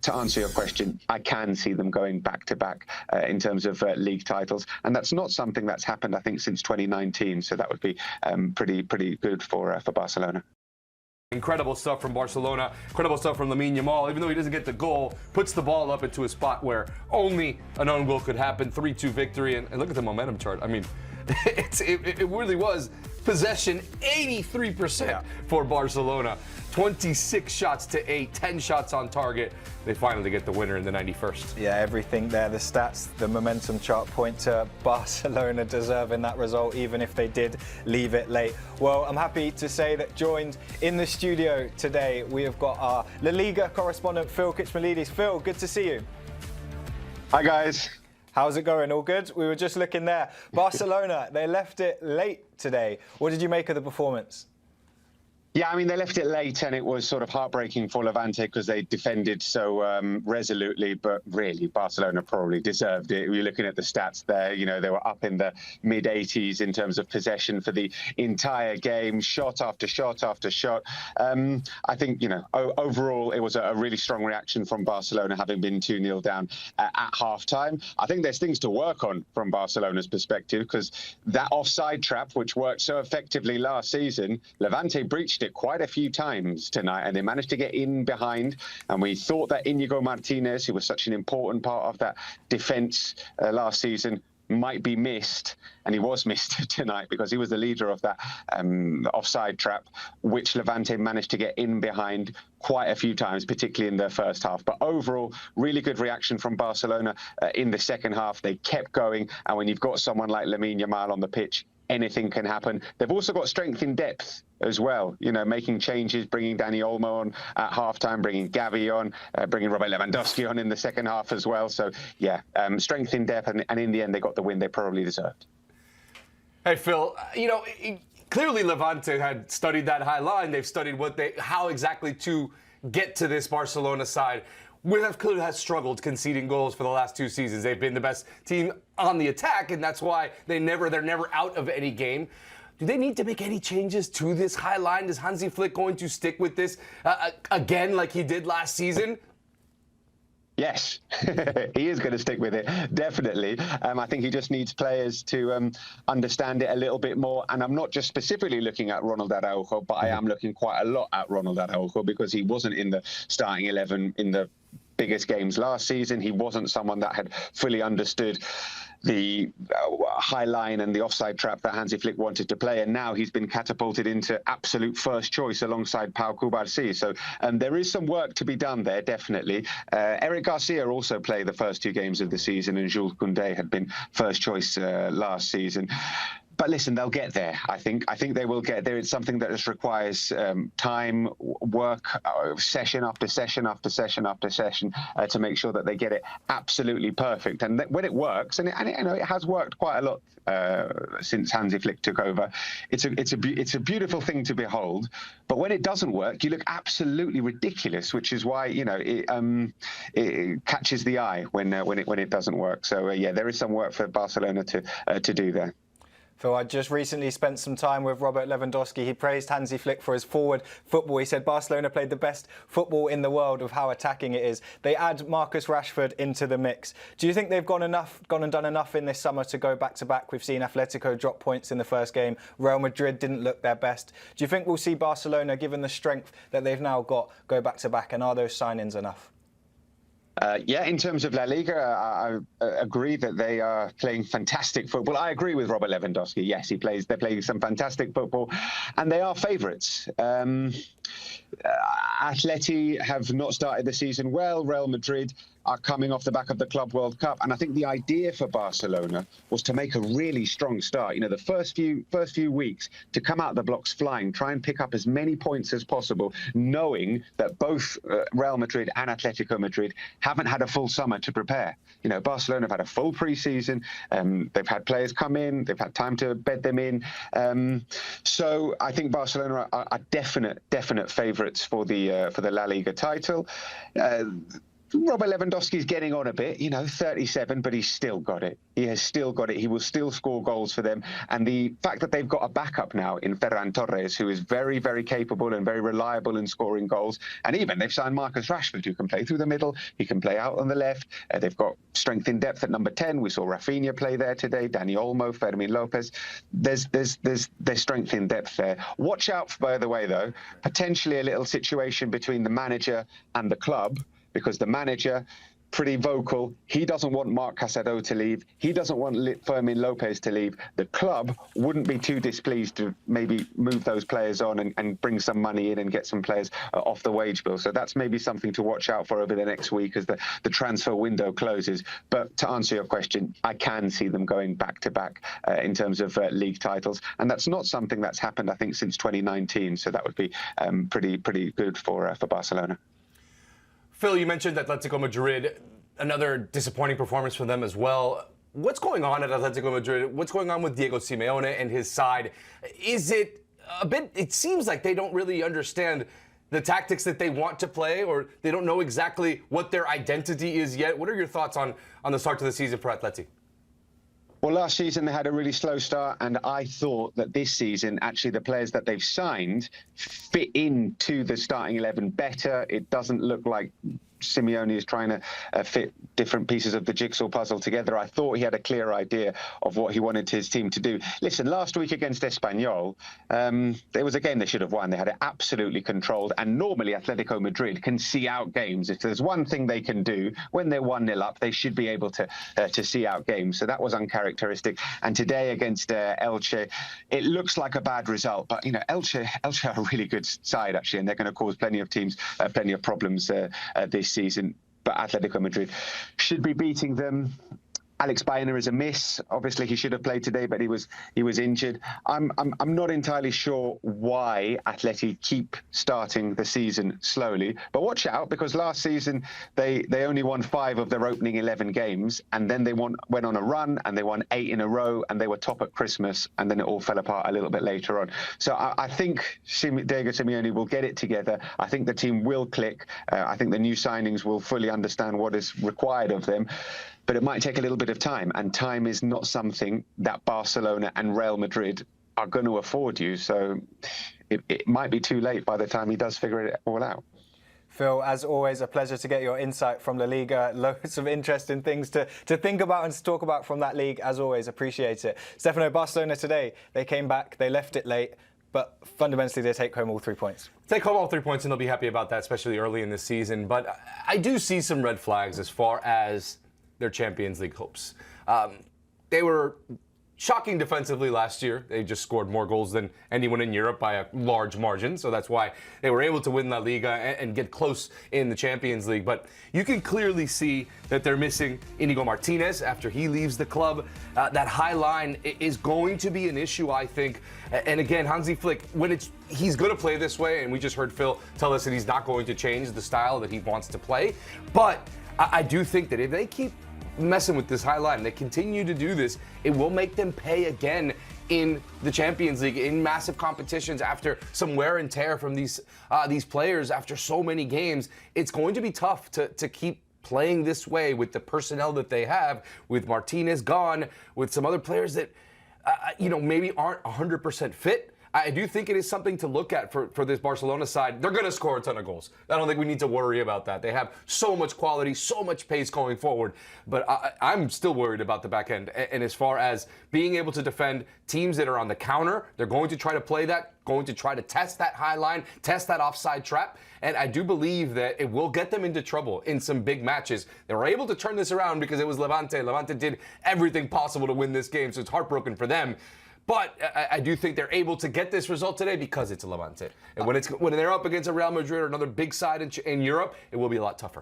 to answer your question, I can see them going back-to-back in terms of league titles. And that's not something that's happened, I think, since 2019. So that would be pretty good for Barcelona. Incredible stuff from Barcelona. Incredible stuff from Lamine Yamal. Even though he doesn't get the goal, puts the ball up into a spot where only an own goal could happen. 3-2 victory. And look at the momentum chart. I mean, it really was possession 83% for Barcelona. 26 shots to 8, 10 shots on target. They finally get the winner in the 91st. Yeah, everything there, the stats, the momentum chart point to Barcelona deserving that result, even if they did leave it late. Well, I'm happy to say that joined in the studio today, we have got our LaLiga correspondent, Phil Kitromilides. Phil, good to see you. Hi, guys. How's it going? All good? We were just looking there. Barcelona, they left it late today. What did you make of the performance? Yeah, I mean, they left it late, and it was sort of heartbreaking for Levante because they defended so resolutely, but really, Barcelona probably deserved it. You're looking at the stats there, you know, they were up in the mid-80s in terms of possession for the entire game, shot after shot after shot. I think, you know, overall, it was a really strong reaction from Barcelona, having been 2-0 down at half-time. I think there's things to work on from Barcelona's perspective, because that offside trap, which worked so effectively last season, Levante breached it quite a few times tonight, and they managed to get in behind. And we thought that Íñigo Martínez, who was such an important part of that defence last season, might be missed, and he was missed tonight because he was the leader of that offside trap, which Levante managed to get in behind quite a few times, particularly in their first half. But overall, really good reaction from Barcelona in the second half. They kept going, and when you've got someone like Lamine Yamal on the pitch, anything can happen. They've also got strength in depth as well, you know, making changes, bringing Dani Olmo on at halftime, bringing Gavi on, bringing Robert Lewandowski on in the second half as well. So, yeah, strength in depth, and in the end, they got the win they probably deserved. Hey, Phil, you know, clearly Levante had studied that high line. They've studied how exactly to get to this Barcelona side. Clearly has struggled conceding goals for the last 2 seasons. They've been the best team on the attack, and that's why they're never out of any game. Do they need to make any changes to this high line? Is Hansi Flick going to stick with this again like he did last season? Yes, he is going to stick with it, definitely. I think he just needs players to understand it a little bit more. And I'm not just specifically looking at Ronald Araujo, but I am looking quite a lot at Ronald Araujo, because he wasn't in the starting 11 in the biggest games last season. He wasn't someone that had fully understood the high line and the offside trap that Hansi Flick wanted to play, and now he's been catapulted into absolute first choice alongside Pau Cubarsí. So there is some work to be done there, definitely. Eric Garcia also played the first 2 games of the season, and Jules Koundé had been first choice last season. But listen, they'll get there. I think they will get there. It's something that just requires time, work, session after session after session after session to make sure that they get it absolutely perfect. And when it works, and it has worked quite a lot since Hansi Flick took over, it's a beautiful thing to behold. But when it doesn't work, you look absolutely ridiculous, which is why, you know, it catches the eye when it doesn't work. So yeah, there is some work for Barcelona to do there. Phil, I just recently spent some time with Robert Lewandowski. He praised Hansi Flick for his forward football. He said Barcelona played the best football in the world of how attacking it is. They add Marcus Rashford into the mix. Do you think they've gone and done enough in this summer to go back-to-back? We've seen Atletico drop points in the first game. Real Madrid didn't look their best. Do you think we'll see Barcelona, given the strength that they've now got, go back-to-back? And are those signings enough? Yeah, in terms of La Liga, I agree that they are playing fantastic football. I agree with Robert Lewandowski. Yes, they're playing some fantastic football, and they are favourites. Atleti have not started the season well. Real Madrid are coming off the back of the Club World Cup, and I think the idea for Barcelona was to make a really strong start. You know, the first few weeks to come out the blocks flying, try and pick up as many points as possible, knowing that both Real Madrid and Atletico Madrid haven't had a full summer to prepare. You know, Barcelona have had a full pre-season. They've had players come in. They've had time to bed them in. So I think Barcelona are definite favourites for the La Liga title. Robert Lewandowski's getting on a bit, 37, but he's still got it. He has still got it. He will still score goals for them. And the fact that they've got a backup now in Feran Torres, who is very, very capable and very reliable in scoring goals. And even they've signed Marcus Rashford, who can play through the middle. He can play out on the left. They've got strength in depth at number 10. We saw Rafinha play there today, Dani Olmo, Fermin Lopez. There's strength in depth there. Watch out, by the way, though, potentially a little situation between the manager and the club, because the manager, pretty vocal, he doesn't want Marc Casado to leave. He doesn't want Fermin Lopez to leave. The club wouldn't be too displeased to maybe move those players on and bring some money in and get some players off the wage bill. So that's maybe something to watch out for over the next week as the transfer window closes. But to answer your question, I can see them going back-to-back in terms of league titles. And that's not something that's happened, I think, since 2019. So that would be pretty good for Barcelona. Phil, you mentioned Atletico Madrid, another disappointing performance for them as well. What's going on at Atletico Madrid? What's going on with Diego Simeone and his side? Is it a bit, it seems like they don't really understand the tactics that they want to play, or they don't know exactly what their identity is yet. What are your thoughts on the start to the season for Atleti? Well, last season they had a really slow start, and I thought that this season, actually, the players that they've signed fit into the starting 11 better. It doesn't look like Simeone is trying to fit different pieces of the jigsaw puzzle together. I thought he had a clear idea of what he wanted his team to do. Listen, last week against Espanyol, there was a game they should have won. They had it absolutely controlled, and normally Atletico Madrid can see out games. If there's one thing they can do, when they're 1-0 up, they should be able to see out games. So that was uncharacteristic. And today against Elche, it looks like a bad result, but Elche are a really good side actually, and they're going to cause plenty of teams plenty of problems this season. But Atletico Madrid should be beating them. Alex Baena is a miss. Obviously, he should have played today, but he was injured. I'm not entirely sure why Atleti keep starting the season slowly. But watch out, because last season they only won 5 of their opening 11 games, and then they went on a run and they won 8 in a row, and they were top at Christmas, and then it all fell apart a little bit later on. So I think Diego Simeone will get it together. I think the team will click. I think the new signings will fully understand what is required of them. But it might take a little bit of time, and time is not something that Barcelona and Real Madrid are going to afford you. So it might be too late by the time he does figure it all out. Phil, as always, a pleasure to get your insight from LaLiga. Loads of interesting things to think about and to talk about from that league. As always, appreciate it. Stefano, Barcelona today, they came back, they left it late, but fundamentally they take home all 3 points. Take home all 3 points, and they'll be happy about that, especially early in the season. But I do see some red flags as far as their Champions League hopes. They were shocking defensively last year. They just scored more goals than anyone in Europe by a large margin, so that's why they were able to win La Liga and get close in the Champions League. But you can clearly see that they're missing Inigo Martinez after he leaves the club. That high line is going to be an issue, I think. And again, Hansi Flick, he's going to play this way, and we just heard Phil tell us that he's not going to change the style that he wants to play. But I do think that if they keep messing with this high line, they continue to do this, it will make them pay again in the Champions League, in massive competitions after some wear and tear from these players after so many games. It's going to be tough to keep playing this way with the personnel that they have, with Martinez gone, with some other players that maybe aren't 100% fit. I do think it is something to look at for this Barcelona side. They're going to score a ton of goals. I don't think we need to worry about that. They have so much quality, so much pace going forward. But I'm still worried about the back end. And as far as being able to defend teams that are on the counter, they're going to try to play that, going to try to test that high line, test that offside trap. And I do believe that it will get them into trouble in some big matches. They were able to turn this around because it was Levante. Levante did everything possible to win this game, so it's heartbroken for them. But I do think they're able to get this result today because it's a Levante. And when they're up against a Real Madrid or another big side in Europe, it will be a lot tougher.